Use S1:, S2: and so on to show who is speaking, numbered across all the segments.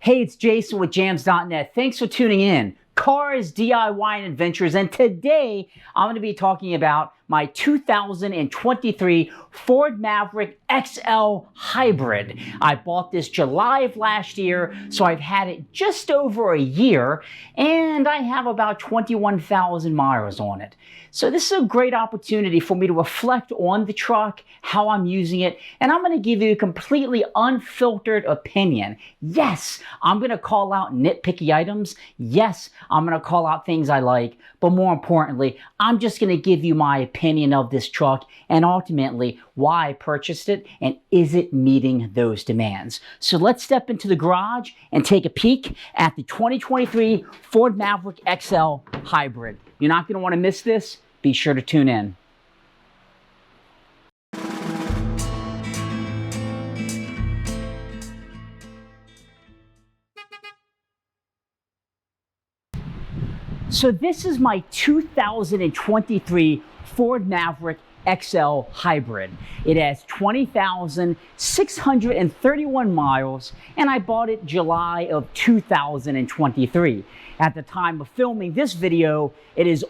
S1: Hey, it's Jason with jamzDOTnet. Thanks for tuning in. Cars, DIY, and adventures. And today, I'm going to be talking about my 2023 Ford Maverick XL Hybrid. I bought this July of last year, so I've had it just over a year, and I have about 21,000 miles on it. So this is a great opportunity for me to reflect on the truck, how I'm using it, and I'm going to give you a completely unfiltered opinion. Yes, I'm going to call out nitpicky items. Yes, I'm going to call out things I like, but more importantly, I'm just going to give you my opinion of this truck and ultimately why I purchased it and is it meeting those demands. So let's step into the garage and take a peek at the 2023 Ford Maverick XL Hybrid. You're not going to want to miss this. Be sure to tune in. So this is my 2023 Ford Maverick XL Hybrid. It has 20,631 miles, and I bought it July of 2023. At the time of filming this video, it is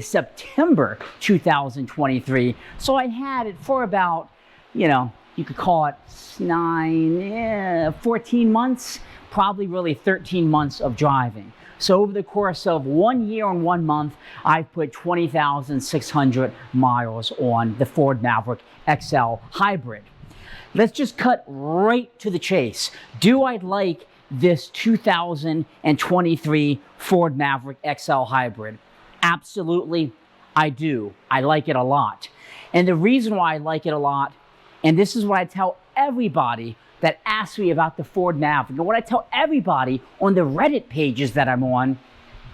S1: September 2023. So I had it for about, you could call it 14 months, probably really 13 months of driving. So over the course of 1 year and 1 month, I've put 20,600 miles on the Ford Maverick XL Hybrid. Let's just cut right to the chase. Do I like this 2023 Ford Maverick XL Hybrid? Absolutely, I do. I like it a lot. And the reason why I like it a lot, and this is what I tell everybody that asks me about the Ford Maverick, and what I tell everybody on the Reddit pages that I'm on,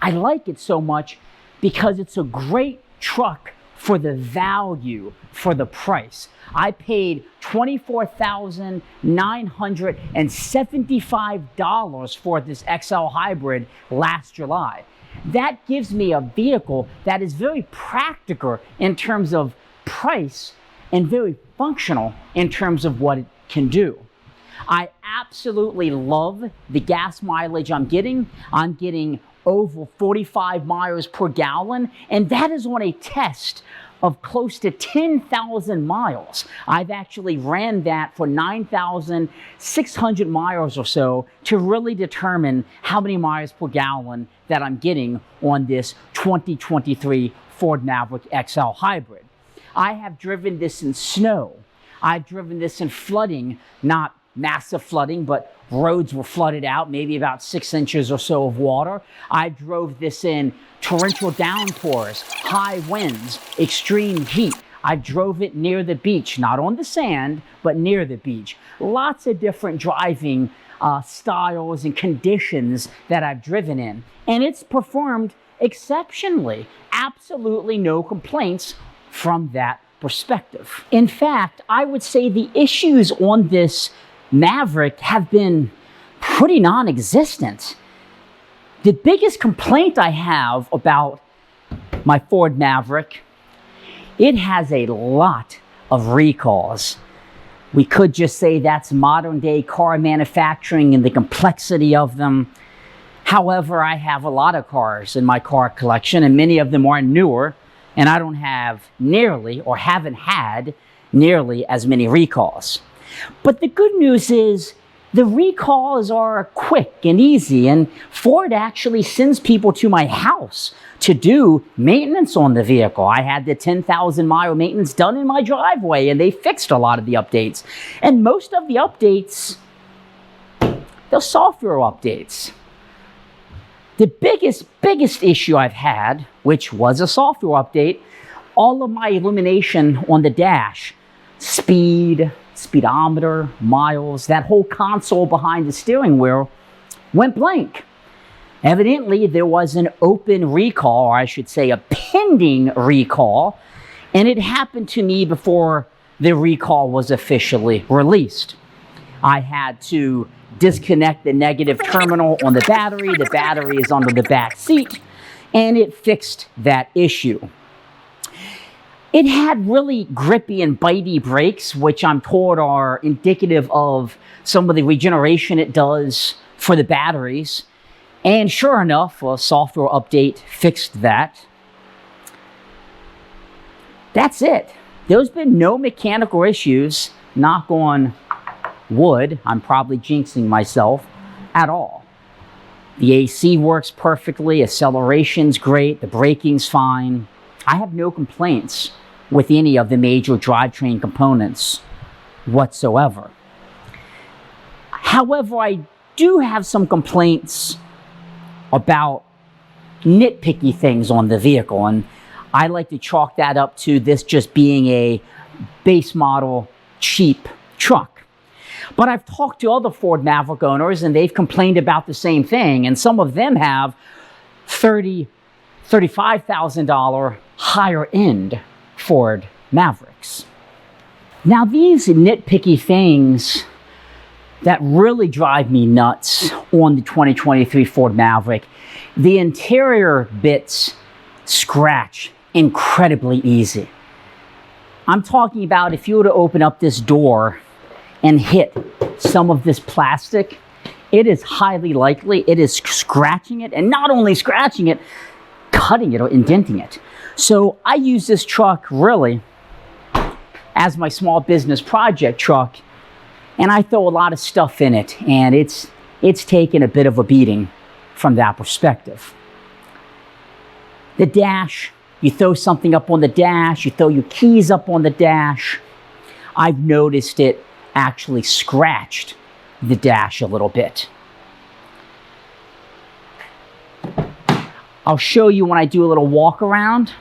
S1: I like it so much because it's a great truck for the value, for the price. I paid $24,975 for this XL Hybrid last July. That gives me a vehicle that is very practical in terms of price and very functional in terms of what it can do. I absolutely love the gas mileage I'm getting. I'm getting over 45 miles per gallon, and that is on a test of close to 10,000 miles. I've actually ran that for 9,600 miles or so to really determine how many miles per gallon that I'm getting on this 2023 Ford Maverick XL Hybrid. I have driven this in snow. I've driven this in flooding, not massive flooding, but roads were flooded out, maybe about 6 inches or so of water. I drove this in torrential downpours, high winds, extreme heat. I drove it near the beach, not on the sand, but near the beach. Lots of different driving styles and conditions that I've driven in. And it's performed exceptionally. Absolutely no complaints from that perspective. In fact, I would say the issues on this Maverick have been pretty non-existent. The biggest complaint I have about my Ford Maverick, it has a lot of recalls. We could just say that's modern day car manufacturing and the complexity of them. However, I have a lot of cars in my car collection, and many of them are newer, and I don't have nearly, or haven't had nearly as many recalls. But the good news is the recalls are quick and easy, and Ford actually sends people to my house to do maintenance on the vehicle. I had the 10,000 mile maintenance done in my driveway, and they fixed a lot of the updates. And most of the updates, they're software updates. The biggest issue I've had, which was a software update, all of my illumination on the dash, speed, speedometer, miles, that whole console behind the steering wheel went blank. Evidently, there was an open recall, or I should say a pending recall, and it happened to me before the recall was officially released. I had to disconnect the negative terminal on the battery. The battery is under the back seat, and it fixed that issue. It had really grippy and bitey brakes, which I'm told are indicative of some of the regeneration it does for the batteries. And sure enough, a software update fixed that. That's it. There's been no mechanical issues, knock on wood, I'm probably jinxing myself, at all. The AC works perfectly, acceleration's great, the braking's fine. I have no complaints with any of the major drivetrain components whatsoever. However, I do have some complaints about nitpicky things on the vehicle, and I like to chalk that up to this just being a base model, cheap truck. But I've talked to other Ford Maverick owners, and they've complained about the same thing, and some of them have $30,000, $35,000 higher end Ford Mavericks. Now, these nitpicky things that really drive me nuts on the 2023 Ford Maverick, the interior bits scratch incredibly easy. I'm talking about if you were to open up this door and hit some of this plastic, it is highly likely it is scratching it, and not only scratching it, cutting it or indenting it. So I use this truck really as my small business project truck, and I throw a lot of stuff in it, and it's taken a bit of a beating from that perspective. The dash, you throw something up on the dash, you throw your keys up on the dash. I've noticed it actually scratched the dash a little bit. I'll show you when I do a little walk around,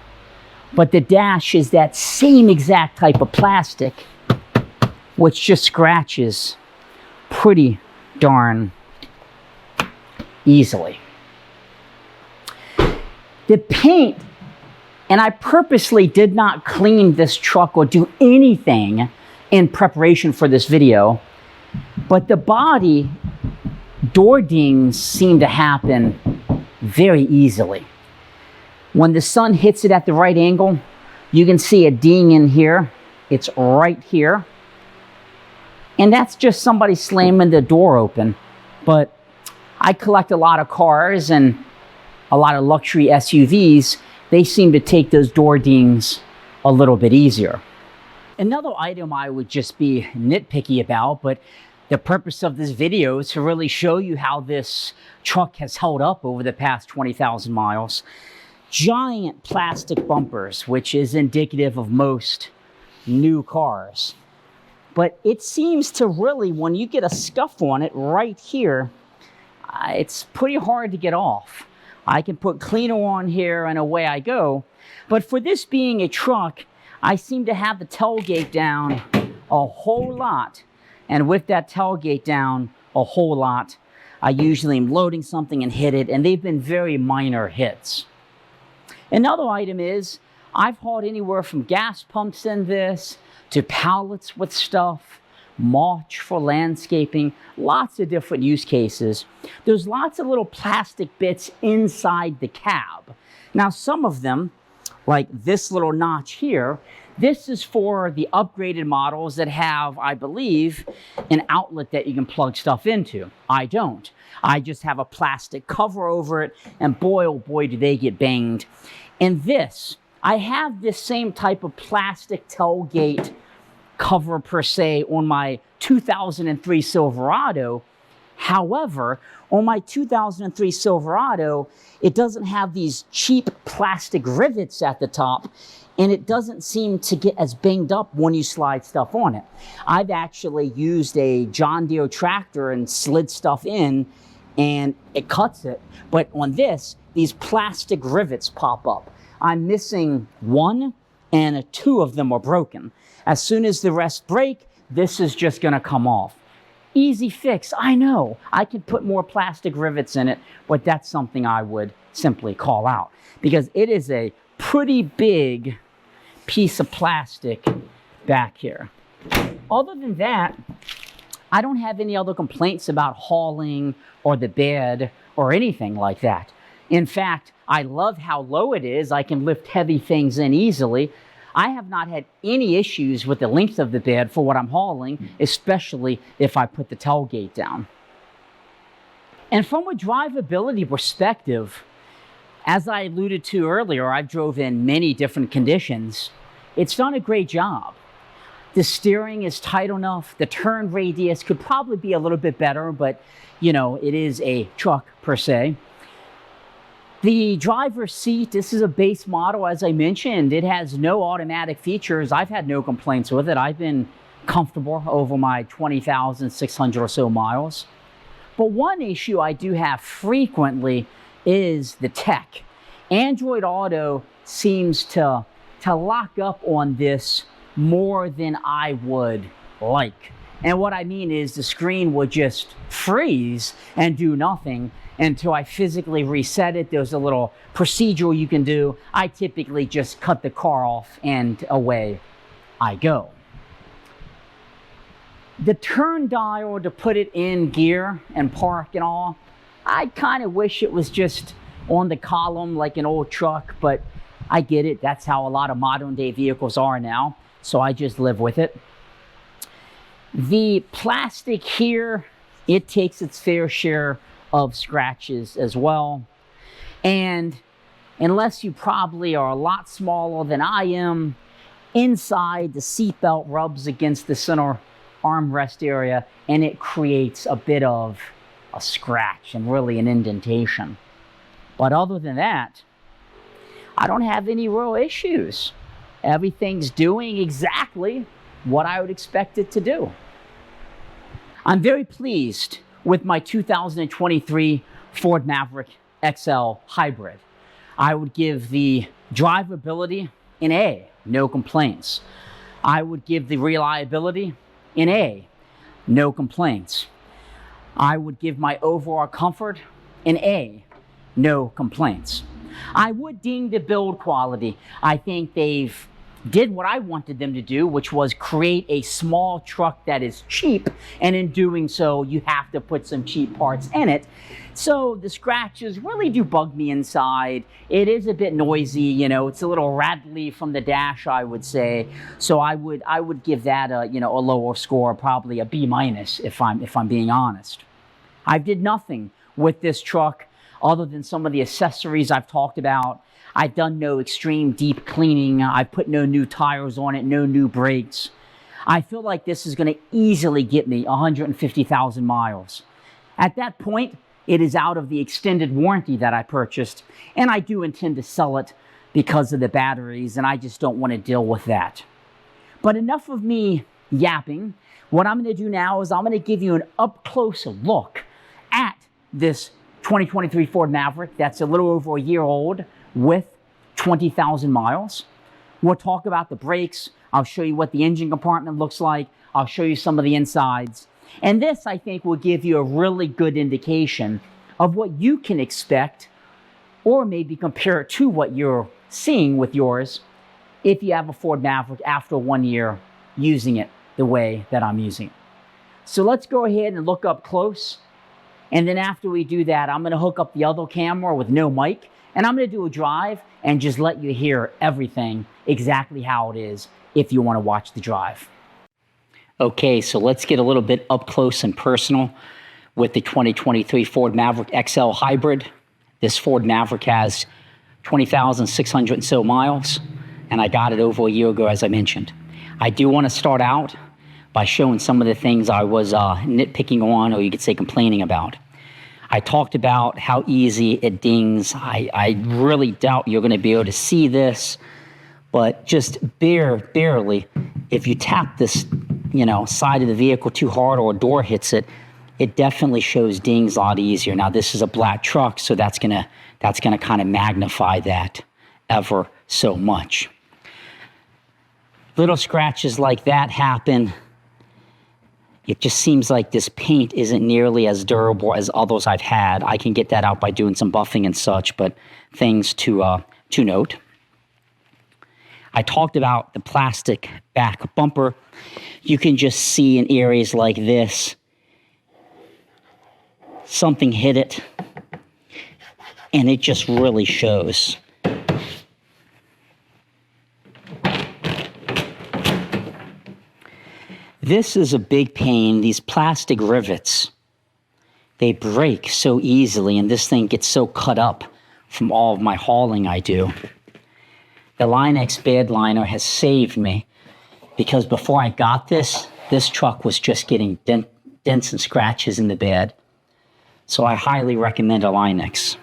S1: but the dash is that same exact type of plastic, which just scratches pretty darn easily. The paint, and I purposely did not clean this truck or do anything in preparation for this video, but the body door dings seem to happen very easily. When the sun hits it at the right angle, you can see a ding in here. It's right here. And that's just somebody slamming the door open. But I collect a lot of cars and a lot of luxury SUVs. They seem to take those door dings a little bit easier. Another item I would just be nitpicky about, but the purpose of this video is to really show you how this truck has held up over the past 20,000 miles. Giant plastic bumpers, which is indicative of most new cars. But it seems to really, when you get a scuff on it right here, it's pretty hard to get off. I can put cleaner on here and away I go. But for this being a truck, I seem to have the tailgate down a whole lot. And with that tailgate down a whole lot, I usually am loading something and hit it, and they've been very minor hits. Another item is, I've hauled anywhere from gas pumps in this, to pallets with stuff, mulch for landscaping, lots of different use cases. There's lots of little plastic bits inside the cab. Now, some of them, like this little notch here, this is for the upgraded models that have, I believe, an outlet that you can plug stuff into. I don't. I just have a plastic cover over it, and boy, oh boy, do they get banged. And this, I have this same type of plastic tailgate cover per se on my 2003 Silverado. However, on my 2003 Silverado, it doesn't have these cheap plastic rivets at the top, and it doesn't seem to get as banged up when you slide stuff on it. I've actually used a John Deere tractor and slid stuff in, and it cuts it. But on this, these plastic rivets pop up. I'm missing one, and two of them are broken. As soon as the rest break, this is just gonna come off. Easy fix, I know. I could put more plastic rivets in it, but that's something I would simply call out, because it is a pretty big piece of plastic back here. Other than that, I don't have any other complaints about hauling or the bed or anything like that. In fact, I love how low it is. I can lift heavy things in easily. I have not had any issues with the length of the bed for what I'm hauling, especially if I put the tailgate down. And from a drivability perspective, as I alluded to earlier, I've drove in many different conditions. It's done a great job. The steering is tight enough. The turn radius could probably be a little bit better, but you know, it is a truck per se. The driver's seat, this is a base model, as I mentioned. It has no automatic features. I've had no complaints with it. I've been comfortable over my 20,600 or so miles. But one issue I do have frequently is the tech. Android Auto seems to lock up on this more than I would like. And what I mean is the screen would just freeze and do nothing until I physically reset it. There's a little procedure you can do. I typically just cut the car off and away I go. The turn dial to put it in gear and park and all, I kind of wish it was just on the column like an old truck, but I get it. That's how a lot of modern day vehicles are now. So I just live with it. The plastic here, it takes its fair share of scratches as well. And unless you probably are a lot smaller than I am, inside the seatbelt rubs against the center armrest area and it creates a bit of a scratch and really an indentation. But other than that, I don't have any real issues. Everything's doing exactly what I would expect it to do. I'm very pleased with my 2023 Ford Maverick XL Hybrid. I would give the drivability an A, no complaints. I would give the reliability an A, no complaints. I would give my overall comfort an A, no complaints. I would ding the build quality. I think they've did what I wanted them to do, which was create a small truck that is cheap, and in doing so, you have to put some cheap parts in it. So the scratches really do bug me inside. It is a bit noisy, you know, it's a little rattly from the dash, I would say. So I would give that a, you know, a lower score, probably a B- if I'm being honest. I did nothing with this truck other than some of the accessories I've talked about. I've done no extreme deep cleaning. I put no new tires on it, no new brakes. I feel like this is going to easily get me 150,000 miles. At that point, it is out of the extended warranty that I purchased, and I do intend to sell it because of the batteries, and I just don't want to deal with that. But enough of me yapping. What I'm going to do now is I'm going to give you an up-close look at this 2023 Ford Maverick that's a little over a year old with 20,000 miles. We'll talk about the brakes. I'll show you what the engine compartment looks like. I'll show you some of the insides. And this, I think, will give you a really good indication of what you can expect, or maybe compare it to what you're seeing with yours if you have a Ford Maverick after 1 year using it the way that I'm using it. So let's go ahead and look up close. And then after we do that, I'm going to hook up the other camera with no mic, and I'm going to do a drive and just let you hear everything exactly how it is if you want to watch the drive. Okay, so let's get a little bit up close and personal with the 2023 Ford Maverick XL Hybrid. This Ford Maverick has 20,600 and so miles, and I got it over a year ago, as I mentioned. I do want to start out by showing some of the things I was nitpicking on, or you could say complaining about. I talked about how easy it dings. I really doubt you're going to be able to see this, but just barely, if you tap this, you know, side of the vehicle too hard or a door hits it, it definitely shows dings a lot easier. Now this is a black truck, so that's gonna kind of magnify that ever so much. Little scratches like that happen. It just seems like this paint isn't nearly as durable as others I've had. I can get that out by doing some buffing and such, but things to note. I talked about the plastic back bumper. You can just see in areas like this, something hit it, and it just really shows. This is a big pain. These plastic rivets, they break so easily, and this thing gets so cut up from all of my hauling I do. The Line-X bed liner has saved me, because before I got this truck was just getting dents and scratches in the bed. So I highly recommend a Line-X.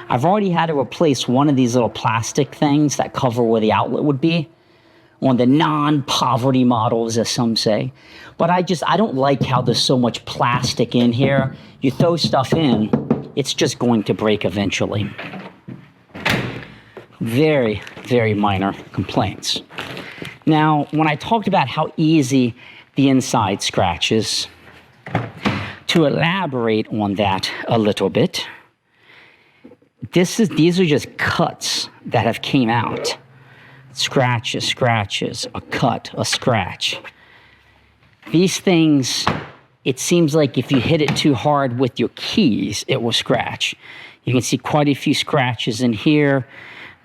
S1: I've already had to replace one of these little plastic things that cover where the outlet would be on the non-poverty models, as some say. But I don't like how there's so much plastic in here. You throw stuff in, it's just going to break eventually. Very, very minor complaints. Now, when I talked about how easy the inside scratches, to elaborate on that a little bit, these are just cuts that have came out. Scratches, a cut, a scratch. These things, it seems like if you hit it too hard with your keys, it will scratch. You can see quite a few scratches in here.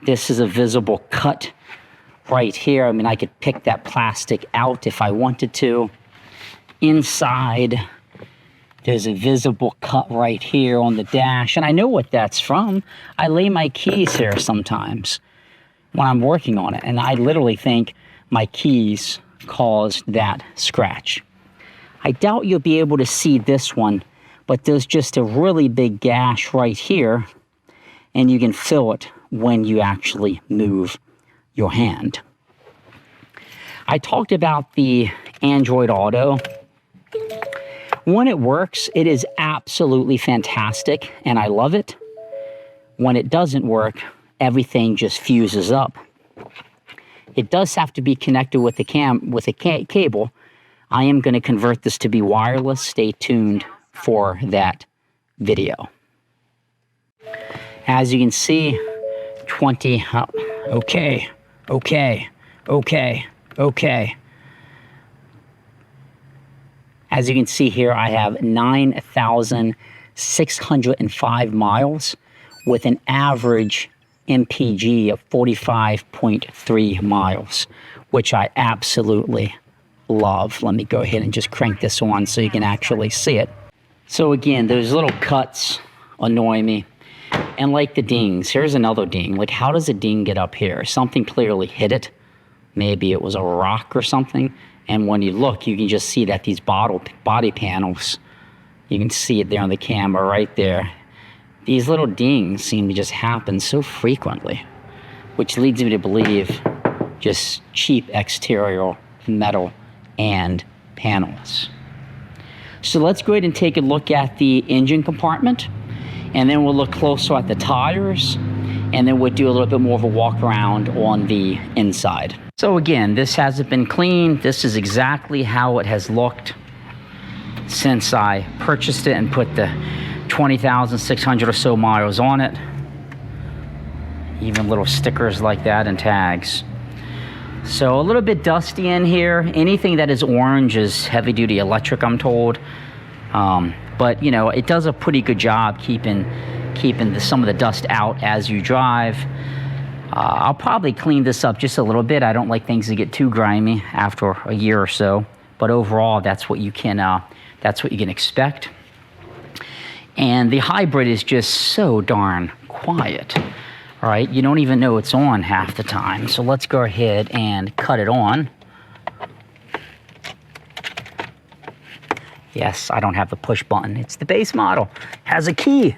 S1: This is a visible cut right here. I mean, I could pick that plastic out if I wanted to. Inside, there's a visible cut right here on the dash, and I know what that's from. I lay my keys here sometimes when I'm working on it, and I literally think my keys caused that scratch. I doubt you'll be able to see this one, but there's just a really big gash right here, and you can feel it when you actually move your hand. I talked about the Android Auto. When it works, it is absolutely fantastic, and I love it. When it doesn't work, everything just fuses up. It does have to be connected with the cable. I am going to convert this to be wireless. Stay tuned for that video. As you can see, 20, okay. As you can see here, I have 9,605 miles with an average MPG of 45.3 miles, which I absolutely love. Let me go ahead and just crank this on so you can actually see it. So again, those little cuts annoy me. And like the dings, here's another ding. Like, how does a ding get up here? Something clearly hit it. Maybe it was a rock or something. And when you look, you can just see that these body panels, you can see it there on the camera right there. These little dings seem to just happen so frequently, which leads me to believe just cheap exterior metal and panels. So let's go ahead and take a look at the engine compartment, and then we'll look closer at the tires, and then we'll do a little bit more of a walk around on the inside. So again, this hasn't been cleaned. This is exactly how it has looked since I purchased it and put the 20,600 or so miles on it. Even little stickers like that and tags. So a little bit dusty in here. Anything that is orange is heavy duty electric, I'm told. But you know, it does a pretty good job keeping some of the dust out as you drive. I'll probably clean this up just a little bit. I don't like things to get too grimy after a year or so, but overall, that's what you can expect. And the hybrid is just so darn quiet, right? You don't even know it's on half the time. So let's go ahead and cut it on. Yes, I don't have the push button. It's the base model. Has a key.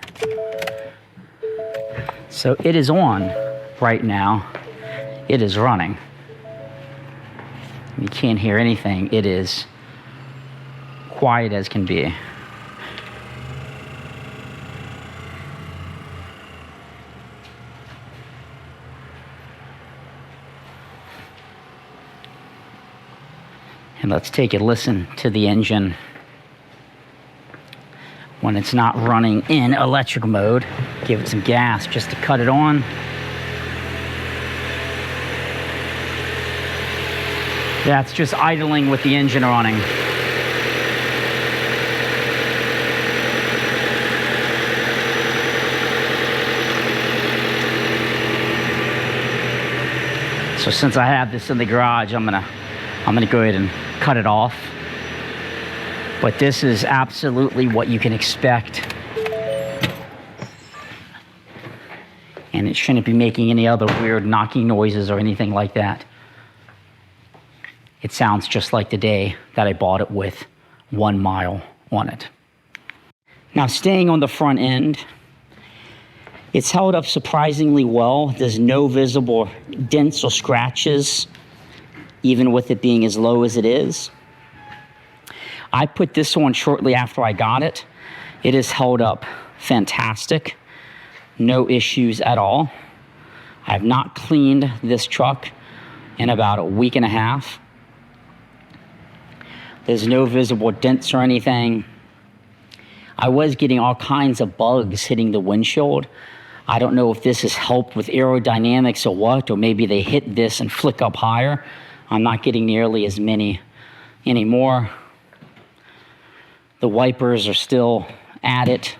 S1: So it is on right now. It is running. You can't hear anything. It is quiet as can be. And let's take a listen to the engine when it's not running in electric mode. Give it some gas just to cut it on. That's just idling with the engine running. So since I have this in the garage, I'm gonna I'm gonna go ahead and cut it off. But this is absolutely what you can expect. And it shouldn't be making any other weird knocking noises or anything like that. It sounds just like the day that I bought it with 1 mile on it. Now, staying on the front end, it's held up surprisingly well. There's no visible dents or scratches, even with it being as low as it is. I put this on shortly after I got it. It has held up fantastic. No issues at all. I have not cleaned this truck in about a week and a half. There's no visible dents or anything. I was getting all kinds of bugs hitting the windshield. I don't know if this has helped with aerodynamics or what, or maybe they hit this and flick up higher. I'm not getting nearly as many anymore. The wipers are still at it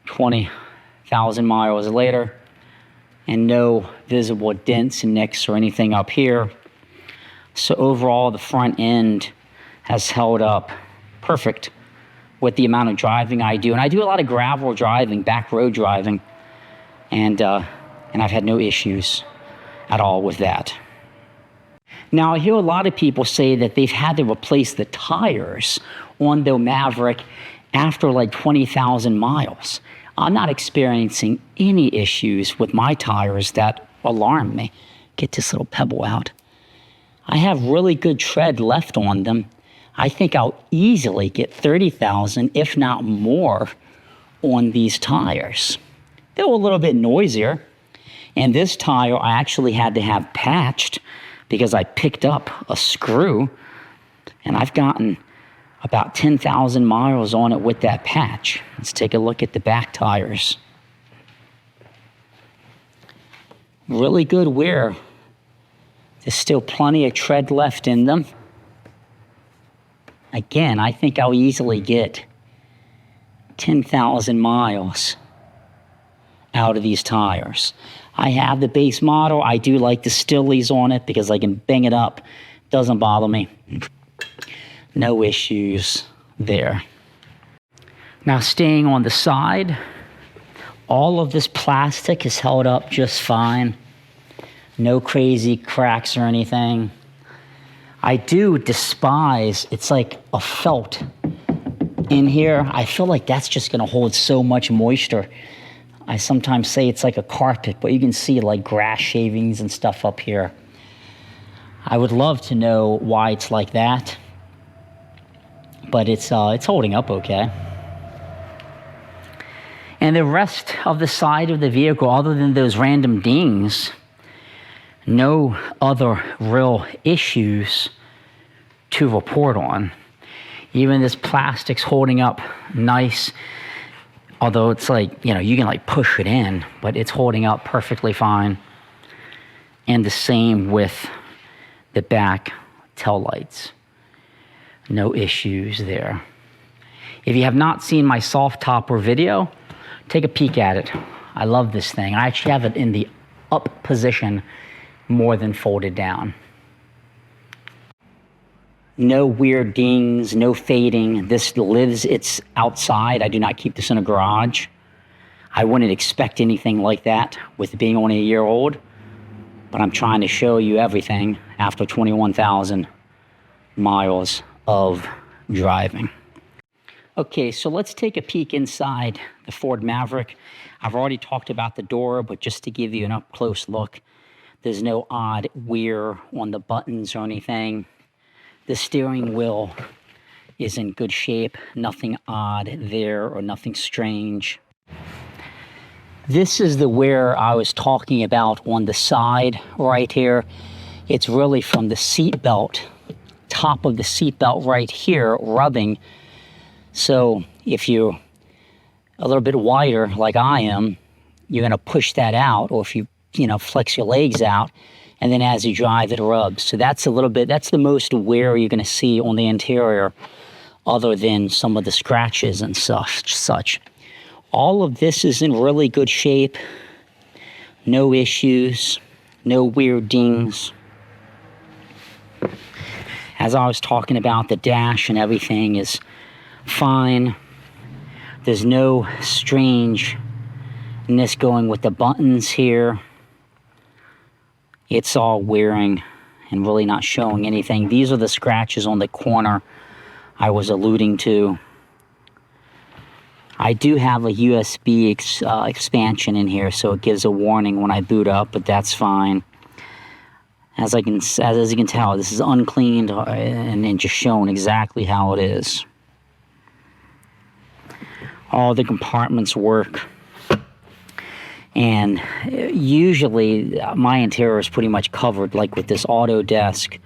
S1: 20,000 miles later, and no visible dents and nicks or anything up here. So overall, the front end has held up perfect with the amount of driving I do. And I do a lot of gravel driving, back road driving, and I've had no issues at all with that. Now, I hear a lot of people say that they've had to replace the tires on the Maverick after like 20,000 miles. I'm not experiencing any issues with my tires that alarm me. Get this little pebble out. I have really good tread left on them. I think I'll easily get 30,000, if not more, on these tires. They were a little bit noisier. And this tire I actually had to have patched because I picked up a screw, and I've gotten about 10,000 miles on it with that patch. Let's take a look at the back tires. Really good wear. There's still plenty of tread left in them. Again, I think I'll easily get 10,000 miles out of these tires. I have the base model. I do like the Stillies on it because I can bang it up. Doesn't bother me. No issues there. Now, staying on the side, all of this plastic is held up just fine. No crazy cracks or anything. I do despise, it's like a felt in here. I feel like that's just gonna hold so much moisture. I sometimes say it's like a carpet, but you can see like grass shavings and stuff up here. I would love to know why it's like that, but it's holding up okay. And the rest of the side of the vehicle, other than those random dings, no other real issues to report on. Even this plastic's holding up nice. Although it's like, you know, you can like push it in, but it's holding up perfectly fine. And the same with the back tail lights. No issues there. If you have not seen my soft topper video, take a peek at it. I love this thing. I actually have it in the up position more than folded down. No weird dings, no fading. This lives, it's outside. I do not keep this in a garage. I wouldn't expect anything like that with it being only a year old, but I'm trying to show you everything after 21,000 miles of driving. Okay, so let's take a peek inside the Ford Maverick. I've already talked about the door, but just to give you an up-close look, there's no odd wear on the buttons or anything. The steering wheel is in good shape. Nothing odd there or nothing strange. This is the wear I was talking about on the side right here. It's really from the seat belt, top of the seat belt right here, rubbing. So if you're a little bit wider like I am, you're gonna push that out, or if you flex your legs out, and then as you drive, it rubs. So that's a little bit, that's the most wear you're gonna see on the interior, other than some of the scratches and such. All of this is in really good shape. No issues, no weird dings. As I was talking about, the dash and everything is fine. There's no strangeness going with the buttons here. It's all wearing and really not showing anything. These are the scratches on the corner I was alluding to. I do have a USB expansion in here, so it gives a warning when I boot up, but that's fine. As you can tell, this is uncleaned and just shown exactly how it is. All the compartments work. And usually my interior is pretty much covered, like with this auto desk.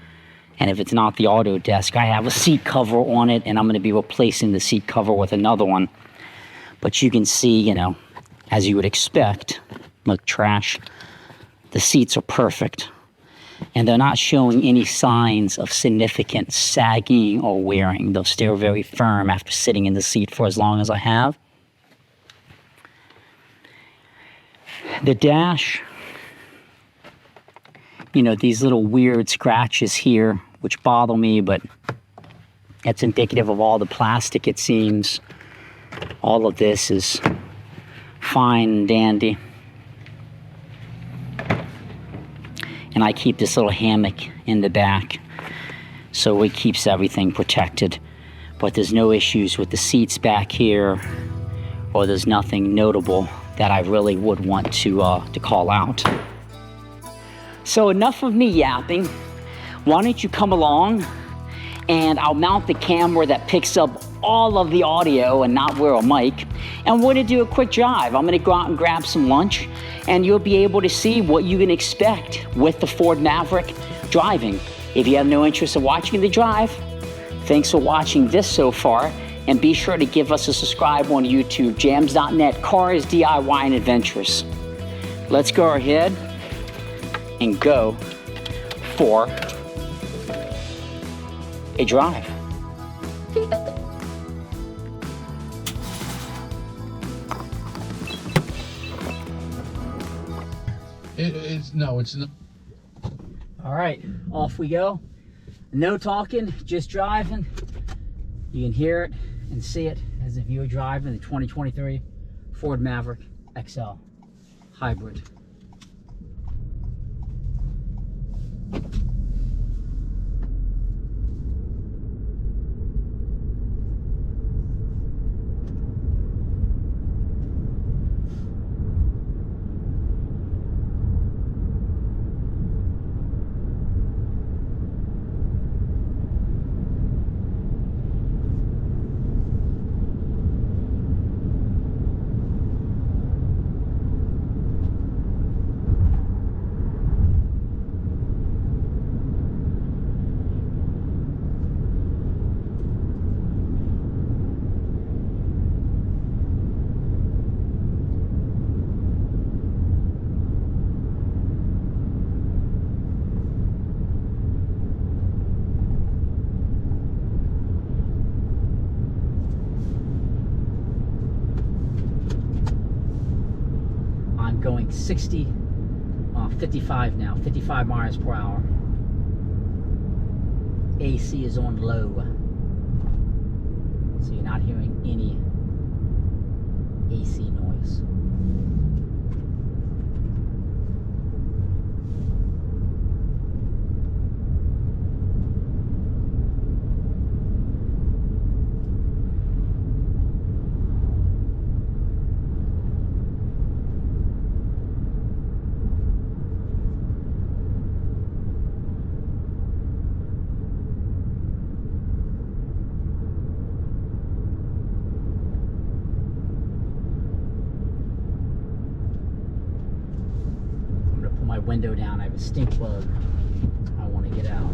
S1: And if it's not the auto desk, I have a seat cover on it, and I'm going to be replacing the seat cover with another one. But you can see, you know, as you would expect, look, trash. The seats are perfect. And they're not showing any signs of significant sagging or wearing. They'll stay very firm after sitting in the seat for as long as I have. The dash, you know, these little weird scratches here, which bother me, but it's indicative of all the plastic, it seems. All of this is fine and dandy. And I keep this little hammock in the back, so it keeps everything protected. But there's no issues with the seats back here, or there's nothing notable that I really would want to call out. So enough of me yapping. Why don't you come along and I'll mount the camera that picks up all of the audio and not wear a mic, and we're gonna do a quick drive. I'm gonna go out and grab some lunch, and you'll be able to see what you can expect with the Ford Maverick driving. If you have no interest in watching the drive, thanks for watching this so far, and be sure to give us a subscribe on YouTube, jamzDOTnet, Cars, DIY, and Adventures. Let's go ahead and go for a drive.
S2: It's not.
S1: All right, off we go. No talking, just driving. You can hear it and see it as if you were driving the 2023 Ford Maverick XL Hybrid. Going 55 now, 55 miles per hour. AC is on low, so you're not hearing any AC noise. My window down. I have a stink bug I want to get out.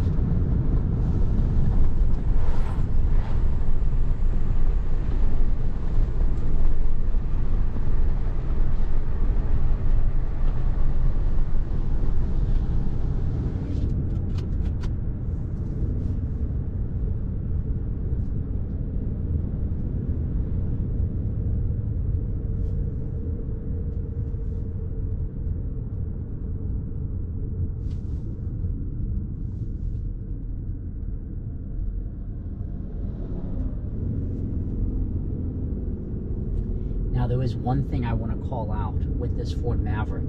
S1: Now there is one thing I want to call out with this Ford Maverick.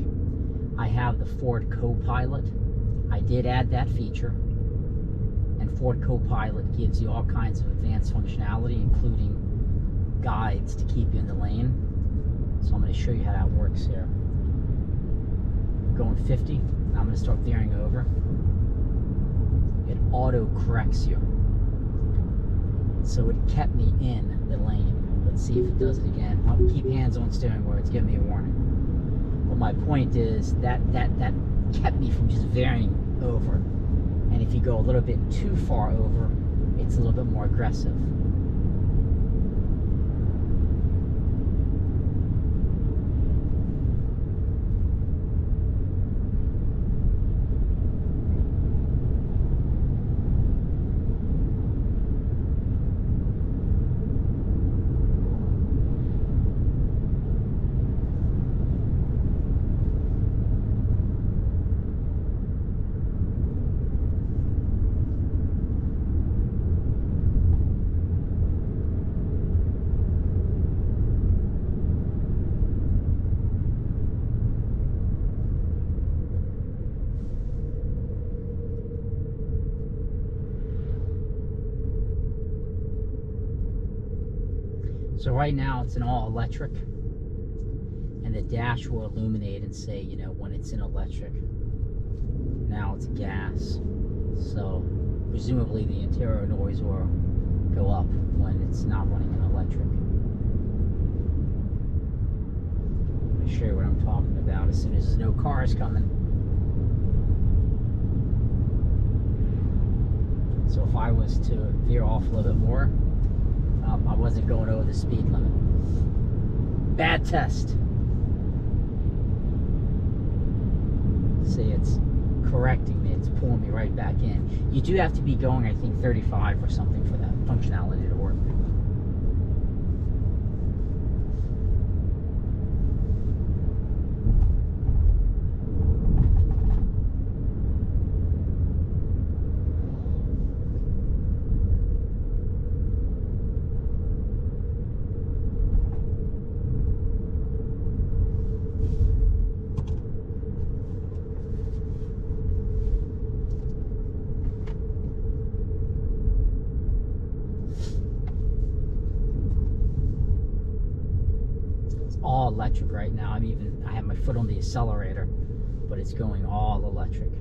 S1: I have the Ford Copilot. I did add that feature, and Ford Copilot gives you all kinds of advanced functionality, including guides to keep you in the lane. So I'm going to show you how that works here. Going 50, and I'm going to start veering over. It auto corrects you. So it kept me in the lane. Let's see if it does it again. I'll keep hands on steering wheel. It's giving me a warning. But my point is that kept me from just veering over. And if you go a little bit too far over, it's a little bit more aggressive. So right now it's an all electric, and the dash will illuminate and say, you know, when it's in electric. Now it's gas. So presumably the interior noise will go up when it's not running in electric. I'm going to show you what I'm talking about as soon as there's no cars coming. So if I was to veer off a little bit more, I wasn't going over the speed limit. Bad test. See, it's correcting me. It's pulling me right back in. You do have to be going, I think, 35 or something for that functionality to work. All electric right now. I have my foot on the accelerator, but it's going all electric.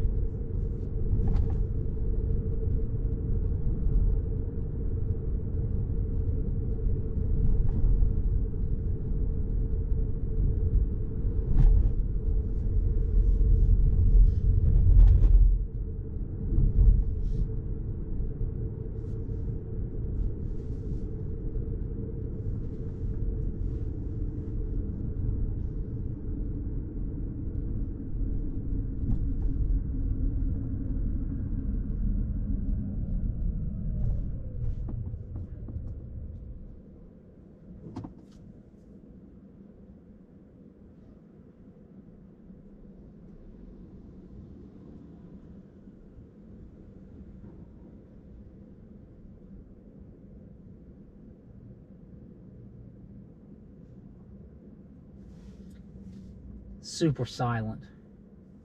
S1: Super silent.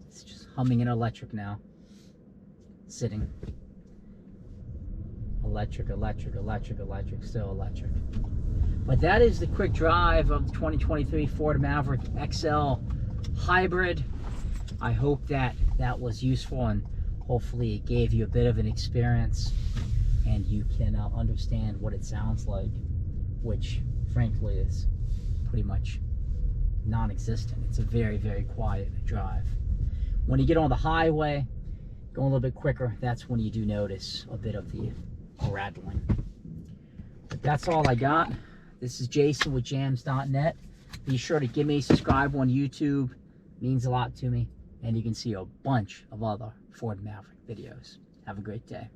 S1: It's just humming in electric now. Sitting. Electric, electric, electric, electric, still electric. But that is the quick drive of the 2023 Ford Maverick XL Hybrid. I hope that was useful, and hopefully it gave you a bit of an experience and you can understand what it sounds like, which frankly is pretty much non-existent. It's a very, very quiet drive. When you get on the highway, going a little bit quicker, that's when you do notice a bit of the rattling. But that's all I got. This is Jason with jamzDOTnet. Be sure to give me a subscribe on YouTube. It means a lot to me. And you can see a bunch of other Ford Maverick videos. Have a great day.